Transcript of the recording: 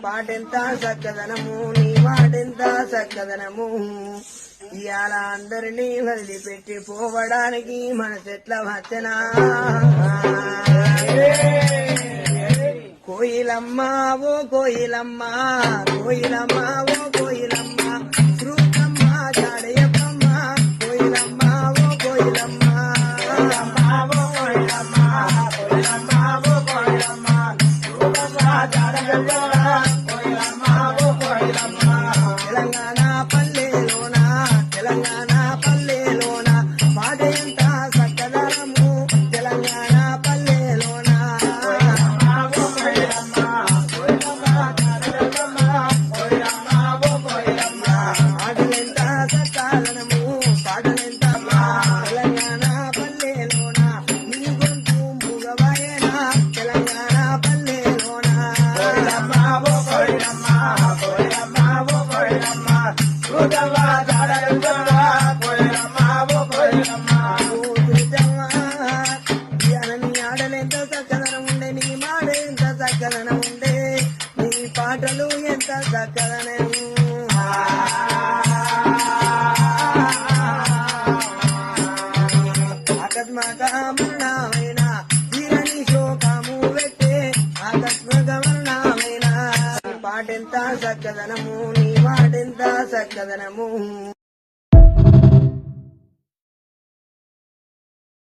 పాటెంత చక్కదనము నీ మాటెంత చక్కదనము ఇవాళ అందరినీ వదిలిపెట్టి పోవడానికి మనసెట్ల వచ్చనా కోయిలమ్మ ఓ కోయిలమ్మ కోయిలమ్మ ఓ కోయిలమ్మ శ్రూతమ్మ జాడయప్పమ్మ కోయిలమ్మ ఓ కోయిలమ్మ ఓ కోయిలమ్మ కోయిలమ్మ ఓ కోయిలమ్మ శ్రూతమ్మ జాడయప్పమ్మ కోయిలమ్మ ఓ కోయిలమ్మ తెలంగాణ పల్లెలోన తెలంగాణ పల్లెలోన పాడేంత సక్కదనము తెలంగాణ పల్లెలోన ఆడలెంత చక్కదనం ఉండే నీ మాడెంత చక్కదనం ఉండే నీ పాటలు ఎంత చక్కదనం అకస్మాక మరణమైన తీరని శోకము పెట్టే ఆకస్మిక మరణమైన పాటెంత చక్కదనము నీ మాటెంత చక్కదనము